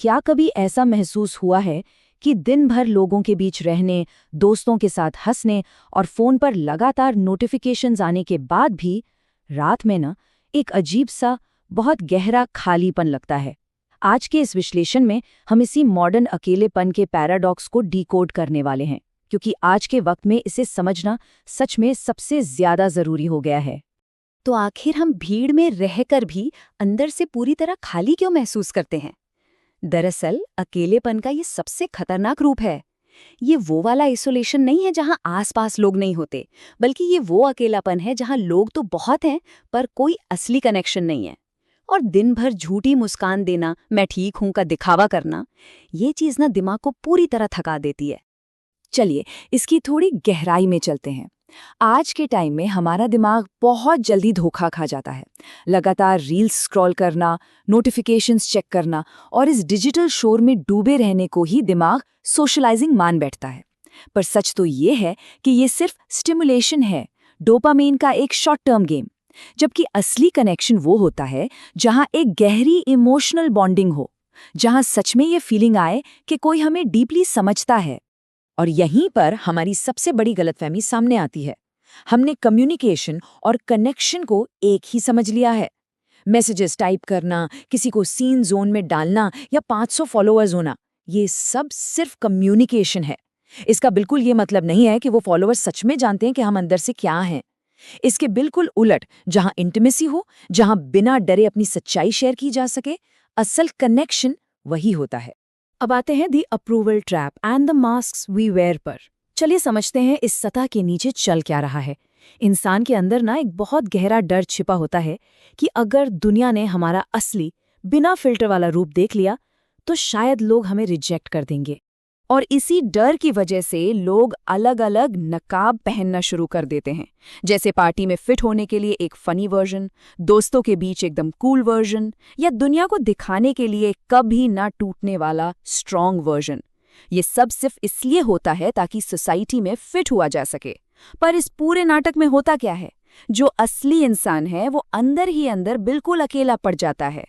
क्या कभी ऐसा महसूस हुआ है कि दिन भर लोगों के बीच रहने, दोस्तों के साथ हंसने और फोन पर लगातार नोटिफिकेशंस आने के बाद भी रात में ना एक अजीब सा, बहुत गहरा खालीपन लगता है। आज के इस विश्लेषण में हम इसी मॉडर्न अकेलेपन के पैराडॉक्स को डिकोड करने वाले हैं, क्योंकि आज के वक्त में इसे समझना सच में सबसे ज्यादा जरूरी हो गया है। तो आखिर हम भीड़ में रहकर भी अंदर से पूरी तरह खाली क्यों महसूस करते हैं? दरअसल अकेलेपन का ये सबसे खतरनाक रूप है। ये वो वाला आइसोलेशन नहीं है जहां आसपास लोग नहीं होते, बल्कि ये वो अकेलापन है जहां लोग तो बहुत हैं पर कोई असली कनेक्शन नहीं है। और दिन भर झूठी मुस्कान देना, मैं ठीक हूं का दिखावा करना, ये चीज ना दिमाग को पूरी तरह थका देती है। चलिए इसकी थोड़ी गहराई में चलते हैं। आज के टाइम में हमारा दिमाग बहुत जल्दी धोखा खा जाता है। लगातार रील्स स्क्रॉल करना, नोटिफिकेशंस चेक करना और इस डिजिटल शोर में डूबे रहने को ही दिमाग सोशलाइजिंग मान बैठता है। पर सच तो ये है कि ये सिर्फ स्टिमुलेशन है, डोपामाइन का एक शॉर्ट टर्म गेम। जबकि असली कनेक्शन वो होता है जहां एक गहरी इमोशनल बॉन्डिंग हो, जहां सच में ये फीलिंग आए कि कोई हमें डीपली समझता है। और यहीं पर हमारी सबसे बड़ी गलतफहमी सामने आती है। हमने कम्युनिकेशन और कनेक्शन को एक ही समझ लिया है। मैसेजेस टाइप करना, किसी को सीन जोन में डालना या 500 फॉलोअर्स होना, ये सब सिर्फ कम्युनिकेशन है। इसका बिल्कुल ये मतलब नहीं है कि वो फॉलोअर्स सच में जानते हैं कि हम अंदर से क्या हैं। इसके बिल्कुल उलट, जहां इंटिमेसी हो, जहां बिना डरे अपनी सच्चाई शेयर की जा सके, असल कनेक्शन वही होता है। अब आते हैं the approval trap and the masks we wear पर। चलिए समझते हैं इस सतह के नीचे चल क्या रहा है। इंसान के अंदर ना एक बहुत गहरा डर छिपा होता है कि अगर दुनिया ने हमारा असली, बिना फिल्टर वाला रूप देख लिया तो शायद लोग हमें रिजेक्ट कर देंगे। और इसी डर की वजह से लोग अलग अलग नकाब पहनना शुरू कर देते हैं। जैसे पार्टी में फिट होने के लिए एक फनी वर्जन, दोस्तों के बीच एकदम कूल वर्जन, या दुनिया को दिखाने के लिए कभी ना टूटने वाला स्ट्रॉन्ग वर्जन। ये सब सिर्फ इसलिए होता है ताकि सोसाइटी में फिट हुआ जा सके। पर इस पूरे नाटक में होता क्या है? जो असली इंसान है वो अंदर ही अंदर बिल्कुल अकेला पड़ जाता है।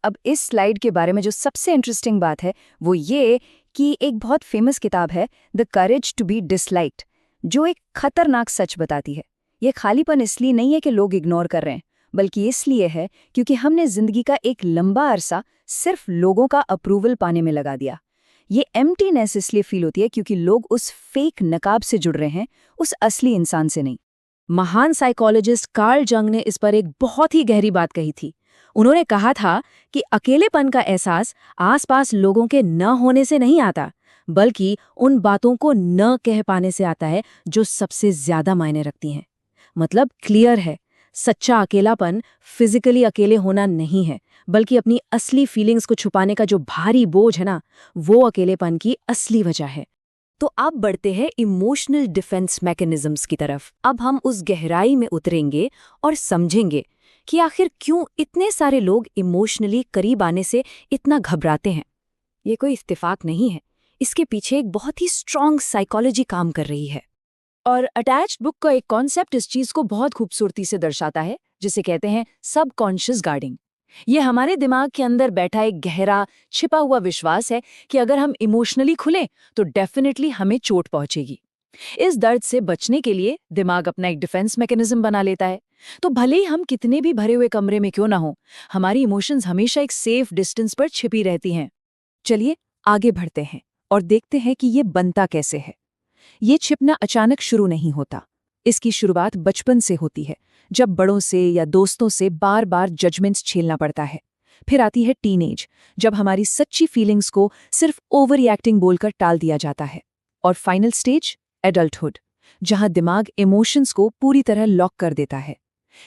अब इस स्लाइड के बारे में जो सबसे इंटरेस्टिंग बात है वो ये कि एक बहुत फेमस किताब है the courage to be disliked, जो एक खतरनाक सच बताती है। ये खालीपन इसलिए नहीं है कि लोग इग्नोर कर रहे हैं, बल्कि इसलिए है क्योंकि हमने जिंदगी का एक लंबा अरसा सिर्फ लोगों का अप्रूवल पाने में लगा दिया। ये एम्प्टीनेस इसलिए फील होती है क्योंकि लोग उस फेक नकाब से जुड़ रहे हैं, उस असली इंसान से नहीं। महान साइकोलॉजिस्ट कार्ल जंग ने इस पर एक बहुत ही गहरी बात कही थी। उन्होंने कहा था कि अकेलेपन का एहसास आसपास लोगों के न होने से नहीं आता, बल्कि उन बातों को न कह पाने से आता है जो सबसे ज्यादा मायने रखती हैं। मतलब क्लियर है, सच्चा अकेलापन फिजिकली अकेले होना नहीं है, बल्कि अपनी असली फीलिंग्स को छुपाने का जो भारी बोझ है ना, वो अकेलेपन की असली वजह है। तो अब बढ़ते हैं इमोशनल डिफेंस मैकेनिज्म्स की तरफ। अब हम उस गहराई में उतरेंगे और समझेंगे कि आखिर क्यों इतने सारे लोग इमोशनली करीब आने से इतना घबराते हैं। ये कोई इत्तेफाक नहीं है, इसके पीछे एक बहुत ही स्ट्रॉन्ग साइकोलॉजी काम कर रही है। और अटैच्ड बुक का एक कॉन्सेप्ट इस चीज को बहुत खूबसूरती से दर्शाता है, जिसे कहते हैं सबकॉन्शियस गार्डिंग। ये हमारे दिमाग के अंदर बैठा एक गहरा छिपा हुआ विश्वास है कि अगर हम इमोशनली खुले तो डेफिनेटली हमें चोट पहुंचेगी। इस दर्द से बचने के लिए दिमाग अपना एक डिफेंस मैकेनिज्म बना लेता है। तो भले ही हम कितने भी भरे हुए कमरे में क्यों ना हो, हमारी इमोशंस हमेशा एक सेफ डिस्टेंस पर छिपी रहती हैं। चलिए आगे बढ़ते हैं और देखते हैं कि ये बनता कैसे है। ये छिपना अचानक शुरू नहीं होता। इसकी शुरुआत बचपन से होती है, जब बड़ों से या दोस्तों से बार बार जजमेंट्स झेलना पड़ता है। फिर आती है टीनेज, जब हमारी सच्ची फीलिंग्स को सिर्फ ओवर रिएक्टिंग बोलकर टाल दिया जाता है। और फाइनल स्टेज एडल्टहुड, जहां दिमाग इमोशंस को पूरी तरह लॉक कर देता है।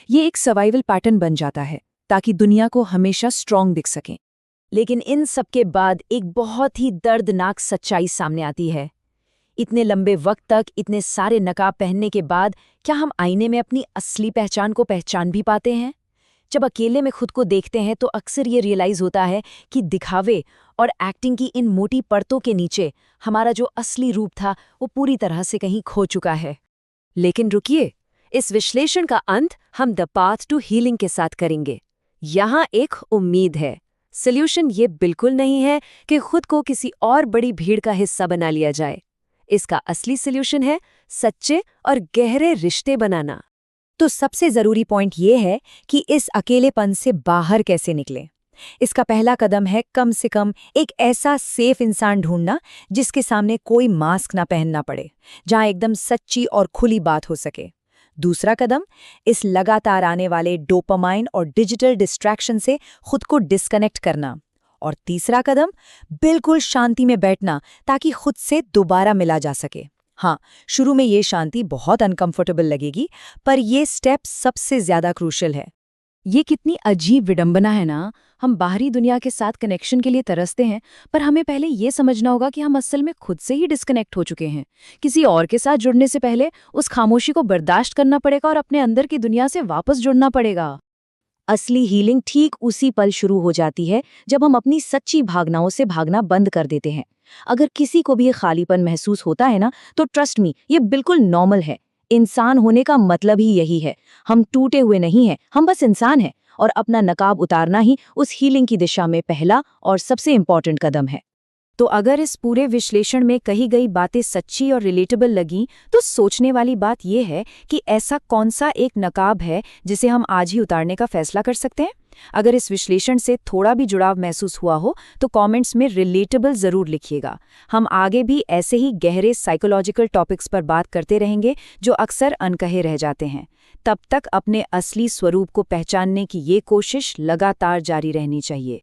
ये एक सर्वाइवल पैटर्न बन जाता है ताकि दुनिया को हमेशा स्ट्रॉन्ग दिख सके। लेकिन इन सब के बाद एक बहुत ही दर्दनाक सच्चाई सामने आती है। इतने लंबे वक्त तक इतने सारे नकाब पहनने के बाद क्या हम आईने में अपनी असली पहचान को पहचान भी पाते हैं? जब अकेले में खुद को देखते हैं तो अक्सर ये रियलाइज होता है कि दिखावे और एक्टिंग की इन मोटी परतों के नीचे हमारा जो असली रूप था वो पूरी तरह से कहीं खो चुका है। लेकिन रुकिए, इस विश्लेषण का अंत हम द पाथ टू हीलिंग के साथ करेंगे। यहाँ एक उम्मीद है। सोल्यूशन ये बिल्कुल नहीं है कि खुद को किसी और बड़ी भीड़ का हिस्सा बना लिया जाए। इसका असली सोल्यूशन है सच्चे और गहरे रिश्ते बनाना। तो सबसे जरूरी पॉइंट ये है कि इस अकेलेपन से बाहर कैसे निकलें। इसका पहला कदम है कम से कम एक ऐसा सेफ इंसान ढूंढना जिसके सामने कोई मास्क ना पहनना पड़े, जहां एकदम सच्ची और खुली बात हो सके। दूसरा कदम, इस लगातार आने वाले डोपामाइन और डिजिटल डिस्ट्रैक्शन से खुद को डिस्कनेक्ट करना। और तीसरा कदम, बिल्कुल शांति में बैठना ताकि खुद से दोबारा मिला जा सके। हाँ, शुरू में ये शांति बहुत अनकंफर्टेबल लगेगी, पर ये स्टेप सबसे ज्यादा क्रूशियल है। ये कितनी अजीब विडंबना है ना। हम बाहरी दुनिया के साथ कनेक्शन के लिए तरसते हैं, पर हमें पहले ये समझना होगा कि हम असल में खुद से ही डिस्कनेक्ट हो चुके हैं। किसी और के साथ जुड़ने से पहले उस खामोशी को बर्दाश्त करना पड़ेगा और अपने अंदर की दुनिया से वापस जुड़ना पड़ेगा। असली हीलिंग ठीक उसी पल शुरू हो जाती है जब हम अपनी सच्ची भावनाओं से भागना बंद कर देते हैं। अगर किसी को भी ये खालीपन महसूस होता है ना, तो ट्रस्ट मी, ये बिल्कुल नॉर्मल है। इंसान होने का मतलब ही यही है। हम टूटे हुए नहीं हैं, हम बस इंसान हैं, और अपना नकाब उतारना ही उस हीलिंग की दिशा में पहला और सबसे इम्पोर्टेंट कदम है। तो अगर इस पूरे विश्लेषण में कही गई बातें सच्ची और रिलेटेबल लगीं, तो सोचने वाली बात यह है कि ऐसा कौन सा एक नकाब है जिसे हम आज ही उतारने का फैसला कर सकते हैं। अगर इस विश्लेषण से थोड़ा भी जुड़ाव महसूस हुआ हो तो कमेंट्स में रिलेटेबल जरूर लिखिएगा। हम आगे भी ऐसे ही गहरे साइकोलॉजिकल टॉपिक्स पर बात करते रहेंगे जो अक्सर अनकहे रह जाते हैं। तब तक अपने असली स्वरूप को पहचानने की ये कोशिश लगातार जारी रहनी चाहिए।